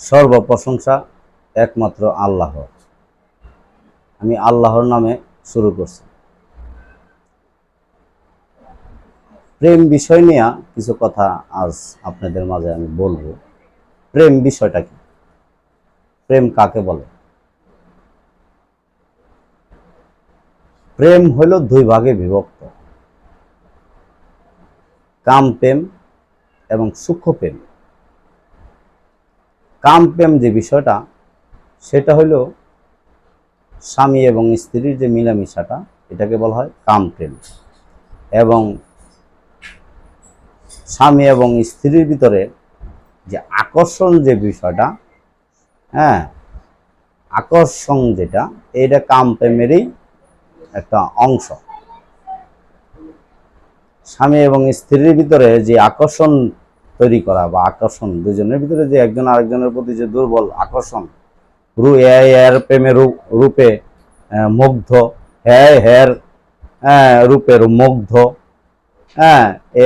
সর্ব প্রশংসা একমাত্র আল্লাহর। আমি আল্লাহর নামে শুরু করছি। প্রেম বিষয় নিয়ে কিছু কথা আজ আপনাদের মাঝে আমি বলবো। প্রেম বিষয়টা কি? প্রেম কাকে বলে? প্রেম হইল দুই ভাগে বিভক্ত, কাম প্রেম এবং সূক্ষ্ম প্রেম। কাম প্রেম যে বিষয়টা, সেটা হইল স্বামী এবং স্ত্রীর যে মিলামিশাটা, এটাকে বলা হয় কাম প্রেম। এবং স্বামী এবং স্ত্রীর ভিতরে যে আকর্ষণ যে বিষয়টা, আকর্ষণ যেটা, এটা কাম প্রেমেরই একটা অংশ। স্বামী এবং স্ত্রীর ভিতরে যে আকর্ষণ তৈরি করা বা আকর্ষণ, দুজনের ভিতরে যে একজন আরেকজনের প্রতি যে দুর্বল আকর্ষণ, এর প্রেমের রূপে মুগ্ধ, হের রূপের মুগ্ধ,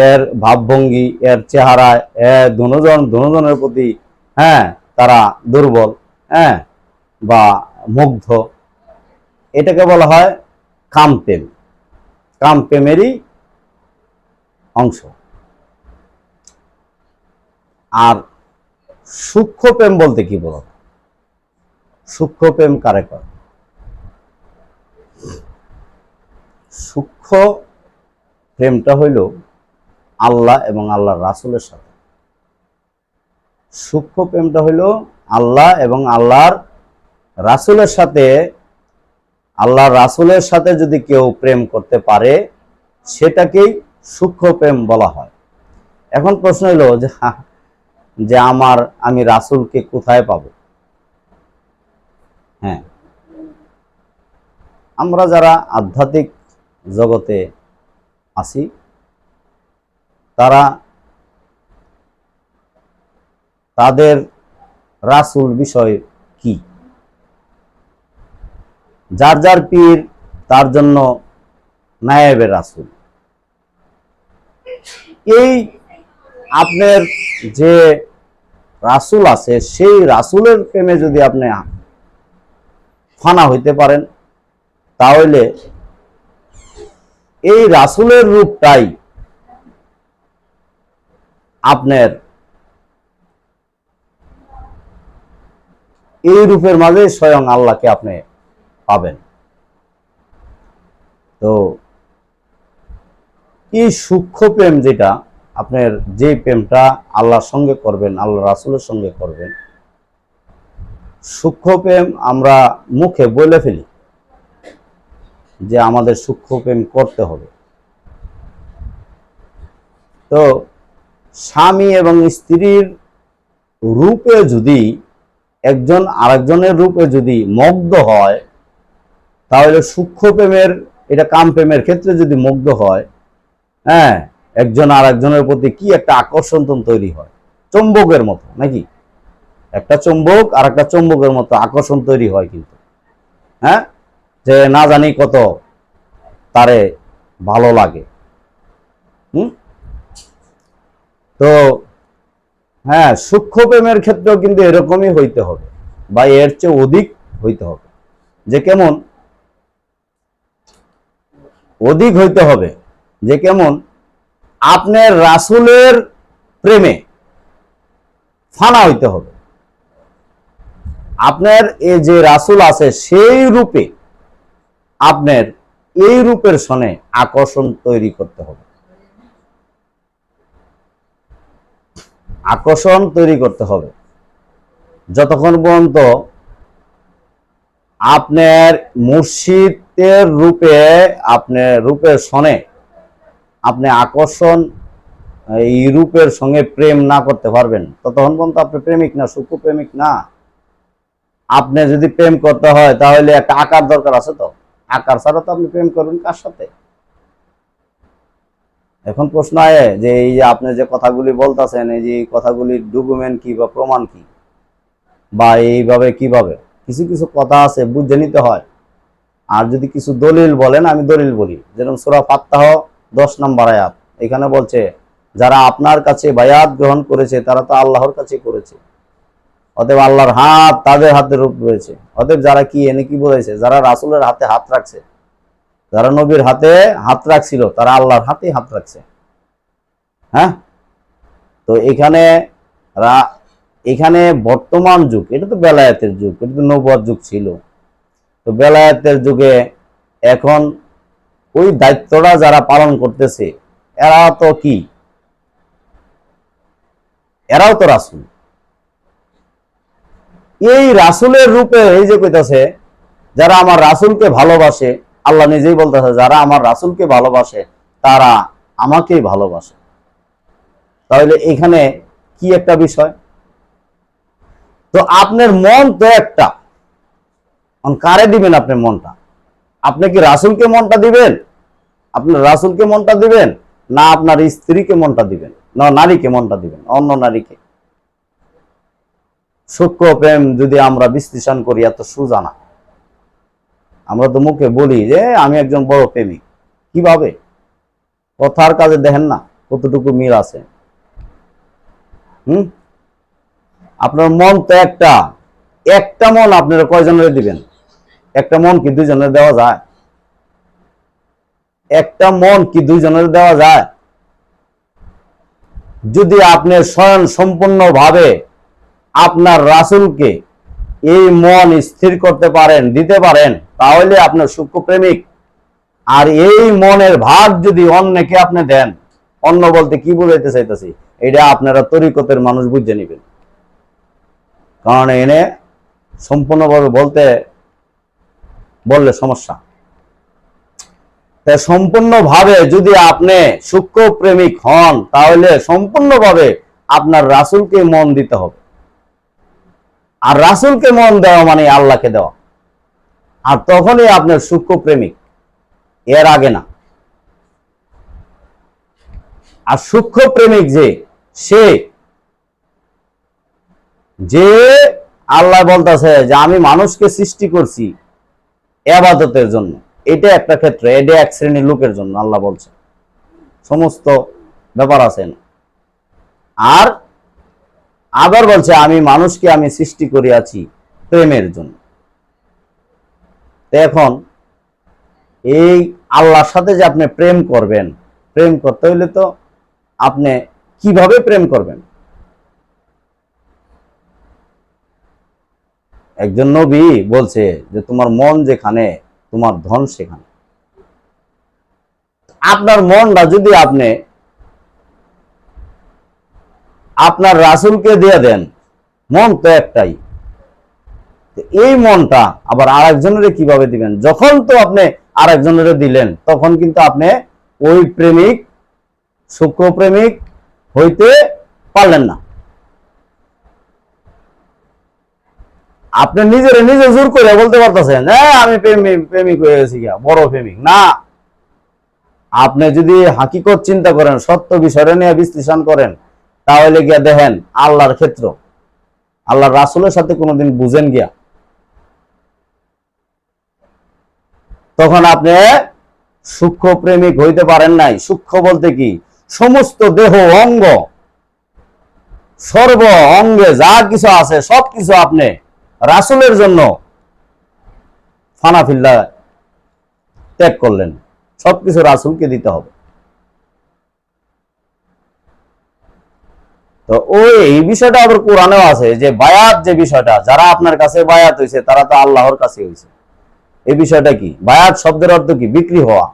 এর ভাবভঙ্গি, এর চেহারা, দুজনের প্রতি তারা দুর্বল বা মুগ্ধ, এটাকে বলা হয় কাম প্রেম। কাম প্রেমেরই অংশ। আর সূক্ষ্ম প্রেম বলতে কি বলো? সূক্ষ্ম প্রেম কারে করে? সূক্ষ্ম প্রেমটা হইল আল্লাহ এবং আল্লাহর রাসূলের সাথে। সূক্ষ্ম প্রেমটা হইল আল্লাহ এবং আল্লাহর রাসূলের সাথে। আল্লাহর রাসূলের সাথে যদি কেউ প্রেম করতে পারে, সেটাকেই সূক্ষ্ম প্রেম বলা হয়। এখন প্রশ্ন হইল যে আমি রাসূলকে কোথায় পাবো? আমরা যারা আধ্যাত্মিক জগতে আছি, তাদের রাসূল বিষয় কি? যার যার পীর তার জন্য নায়েবে রাসূল। এই আপনার যে রাসূল আছে, সেই রাসূলের প্রেমে যদি আপনি ফানা হইতে পারেন, তাহলে এই রাসূলের রূপটাই আপনার এই রূপের মাঝে স্বয়ং আল্লাহকে আপনি পাবেন। তো এই সূক্ষ্ম প্রেম যেটা, আপনার যে প্রেমটা আল্লাহর সঙ্গে করবেন, আল্লাহ রাসূলের সঙ্গে করবেন, সূক্ষ্ম প্রেম আমরা মুখে বলে ফেলি যে আমাদের সূক্ষ্ম প্রেম করতে হবে। তো স্বামী এবং স্ত্রীর রূপে যদি একজন আরেকজনের রূপে যদি মুগ্ধ হয়, তাহলে সূক্ষ্ম প্রেমের, এটা কাম প্রেমের ক্ষেত্রে যদি মুগ্ধ হয়, একজন আরেকজনের প্রতি কি একটা আকর্ষণ তৈরি হয়, চুম্বকের মতো, নাকি? একটা চুম্বক আর একটা চুম্বকের মতো আকর্ষণ তৈরি হয় কিন্তু, যে না জানি কত তারে ভালো লাগে। তো সূক্ষ্ম প্রেমের ক্ষেত্রেও কিন্তু এরকমই হইতে হবে, বা এর চেয়ে অধিক হইতে হবে। যে কেমন অধিক হইতে হবে, যে কেমন আপনার রাসূলের প্রেমে ফানা হইতে হবে। আপনার এই যে রাসূল আছে, সেই রূপে আপনার এই রূপের সনে আকর্ষণ তৈরি করতে হবে। আকর্ষণ তৈরি করতে হবে। যতক্ষণ পর্যন্ত আপনার মুর্শিদের রূপে, আপনার রূপের সনে আপনি আকর্ষণ এই রূপের সঙ্গে প্রেম না করতে পারবেন, ততক্ষণ পর্যন্ত আপনি প্রেমিক না, সূক্ষ্ম প্রেমিক না। আপনি যদি প্রেম করতে হয়, তাহলে একটা আকার দরকার আছে। তো আকার ছাড়া তো আপনি প্রেম করবেন কার সাথে? এখন প্রশ্ন আয় যে এই যে আপনি যে কথাগুলি বলতেছেন, এই যে কথাগুলির ডকুমেন্ট কি বা প্রমাণ কি, বা এইভাবে কিভাবে? কিছু কিছু কথা আছে বুঝে নিতে হয়। আর যদি কিছু দলিল বলেন, আমি দলিল বলি। যেরকম সূরা ফাত্তাহ 10 নম্বর আয়াত, এখানে বলছে যারা আপনার কাছে বায়াত গ্রহণ করেছে তারা তো আল্লাহর কাছে করেছে, অতএব আল্লাহর হাত তাদের হাতের উপর রয়েছে। অতএব যারা কি এনে কি বলেছে, যারা রাসূলের হাতে হাত রাখছে, যারা নবীর হাতে হাত রাখছিল, তারা আল্লাহর হাতে হাত রাখছে। হ্যাঁ, তো এখানে বর্তমান যুগ, এটা তো বেলায়েতের যুগ, এটা তো নবুয়ত যুগ ছিল। তো বেলায়েতের যুগে এখন ওই দায়িত্বটা যারা পালন করতেছে, এরা তো কি, এরাও তো রাসূল। এই রাসূলের রূপে এই যে কইতাছে, যারা আমার রাসূলকে ভালোবাসে, আল্লাহ নিজেই বলতেছে যারা আমার রাসূলকে ভালোবাসে তারা আমাকেই ভালোবাসে। তাহলে এখানে কি একটা বিষয়, তো আপনার মন তো একটা, কারে দিবেন আপনার মনটা? আপনি কি রাসূলকে মনটা দিবেন, আপনার রাসূলকে মনটা দিবেন, না আপনার স্ত্রীকে মনটা দিবেন, না নারীকে মনটা দিবেন, অন্য নারীকে? সূক্ষ্ম প্রেম যদি আমরা বিশ্লেষণ করি এত সোজা না। আমরা তো মুখে বলি যে আমি একজন বড় প্রেমিক, কিভাবে কথার কাজে দেখেন না কতটুকু মিল আছে। আপনার মন তো একটা, একটা মন আপনারা কয়জনের দিবেন? একটা মন কি দুইজনের দেওয়া যায়? একটা মন কি দুইজনের দেওয়া যায়? যদি আপনি স্বয়ং সম্পূর্ণ ভাবে আপনার রাসূলকে এই মন স্থির করতে পারেন, দিতে পারেন, তাহলে আপনার সূক্ষ্ম প্রেমিক। আর এই মনের ভাগ যদি অন্যকে আপনি দেন, অন্য বলতে কি বুঝাইতে চাইতেছি, এটা আপনারা তরিকতের মানুষ বুঝে নেবেন, কারণ এনে সম্পূর্ণভাবে বললে সমস্যা। তাই সম্পূর্ণভাবে যদি আপনি সূক্ষ্ম প্রেমিক হন, তাহলে সম্পূর্ণভাবে আপনার রাসূলকে মন দিতে হবে। আর রাসূলকে মন দেওয়া মানে আল্লাহকে দেওয়া, আর তখনই আপনার সূক্ষ্ম প্রেমিক, এর আগে না। আর সূক্ষ্ম প্রেমিক যে আল্লাহ বলতেছে যে আমি মানুষকে সৃষ্টি করছি ইবাদতের জন্য, এটা একটা ক্ষেত্র, এটা এক শ্রেণীর লোকের জন্য আল্লাহ বলছে, সমস্ত ব্যাপার আছে না। আর আবার বলছে আমি মানুষকে আমি সৃষ্টি করিয়াছি প্রেমের জন্য। এখন এই আল্লাহর সাথে যে আপনি প্রেম করবেন, প্রেম করতে হইলে তো আপনি কিভাবে প্রেম করবেন? একজন নবী বলছে যে তোমার মন যেখানে তোমার ধন সেখানে। আপনার মনটা যদি আপনি আপনার রাসূলকে দিয়ে দেন, মন তো একটাই, এই মনটা আবার আরেকজনের কিভাবে দিবেন? যখন তো আপনি আরেকজনের দিলেন, তখন কিন্তু আপনি ওই প্রেমিক, সূক্ষ্ম প্রেমিক হইতে পারলেন না। আপনি নিজে জোর করে বলতে পারতেছেন হ্যাঁ আমি প্রেমিক হয়ে গেছি, বড় প্রেমিক না। আপনি যদি হাকিকত চিন্তা করেন, সত্য বিষয় নিয়ে বিশ্লেষণ করেন, তাহলে গিয়া দেখেন আল্লাহর ক্ষেত্র, আল্লাহর রাসূলের সাথে কোনোদিন বুঝেন গিয়া, তখন আপনি সূক্ষ্ম প্রেমিক হইতে পারেন নাই। সূক্ষ্ম বলতে কি, সমস্ত দেহ অঙ্গ, সর্ব অঙ্গে যা কিছু আছে সবকিছু আপনি রাসূলের জন্য ফানাফিল্লা ত্যাগ করলেন, সবকিছু রাসূলকে দিতে হবে। তো এই বিষয়টা আবার কোরআনেও আছে যে বায়াত, যে বিষয়টা, যারা আপনার কাছে বায়াত হয়েছে তারা তো আল্লাহর কাছে হয়েছে। এই বিষয়টা কি? বায়াত শব্দের অর্থ কি? বিক্রি হওয়া।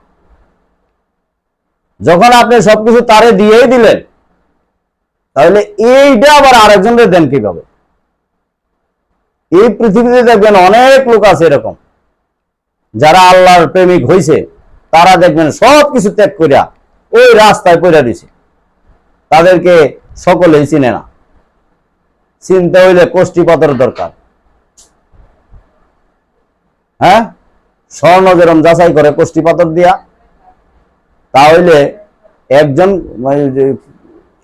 যখন আপনি সবকিছু তারে দিয়েই দিলেন, তাহলে এইটা আবার আরেকজনের দেন কিভাবে? এই পৃথিবীতে দেখবেন অনেক লোক আছে এরকম, যারা আল্লাহর প্রেমিক হয়েছে, তারা দেখবেন সবকিছু ত্যাগ করিয়া ওই রাস্তায় পড়ে দিছে। তাদেরকে সকলেই চিনে না, চিনতে হইলে কোষ্ঠী পাথর দরকার। হ্যাঁ, স্বর্ণ যেরকম যাচাই করে কোষ্ঠী পাথর দিয়া, তাহলে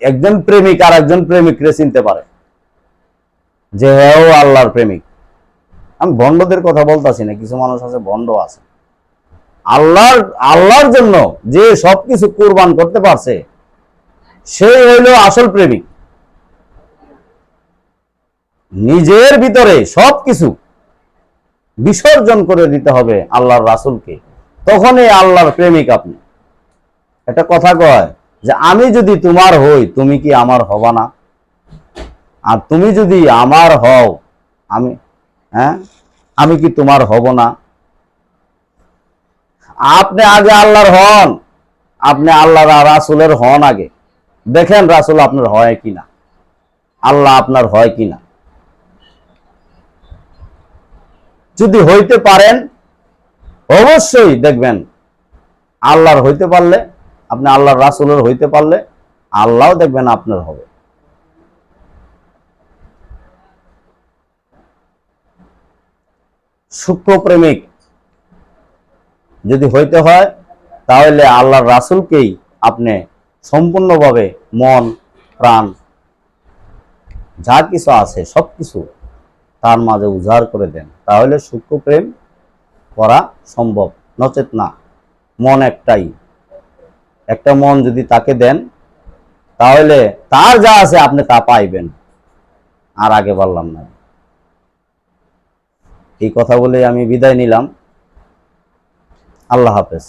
একজন প্রেমিক আর একজন প্রেমিকরে চিনতে পারে যে হ্যাঁ ও আল্লাহর প্রেমিক। আমি ভণ্ডদের কথা বলতেছি না, কিছু মানুষ আছে ভণ্ড আছে। আল্লাহর জন্য যে সবকিছু কুরবান করতে পারছে, সেই হইল আসল প্রেমিক। নিজের ভিতরে সবকিছু বিসর্জন করে দিতে হবে আল্লাহর রাসূলকে, তখনই আল্লাহর প্রেমিক আপনি। একটা কথা কয় যে আমি যদি তোমার হই তুমি কি আমার হবা না, আর তুমি যদি আমার হও আমি হ্যাঁ আমি কি তোমার হব না? আপনি আগে আল্লাহর হন, আপনি আল্লাহর রাসূলের হন আগে, দেখেন রাসূল আপনার হয় কিনা, আল্লাহ আপনার হয় কিনা। যদি হইতে পারেন অবশ্যই দেখবেন আল্লাহর হইতে পারলে, আপনি আল্লাহর রাসূলের হইতে পারলে আল্লাহও দেখবেন আপনার হবে। সূক্ষ্ম প্রেমিক যদি হইতে হয় তাহলে আল্লাহর রাসূলকেই আপনি সম্পূর্ণভাবে মন প্রাণ যা কিছু আছে সবকিছু তার মাঝে উজাড় করে দেন, তাহলে সূক্ষ্ম প্রেম করা সম্ভব। নচেত না, মন একটাই, একটা মন যদি তাকে দেন তাহলে তার যা আছে আপনি তা পাইবেন। আর আগে বললাম না। এই কথা বলে আমি বিদায় নিলাম। আল্লাহ হাফেজ।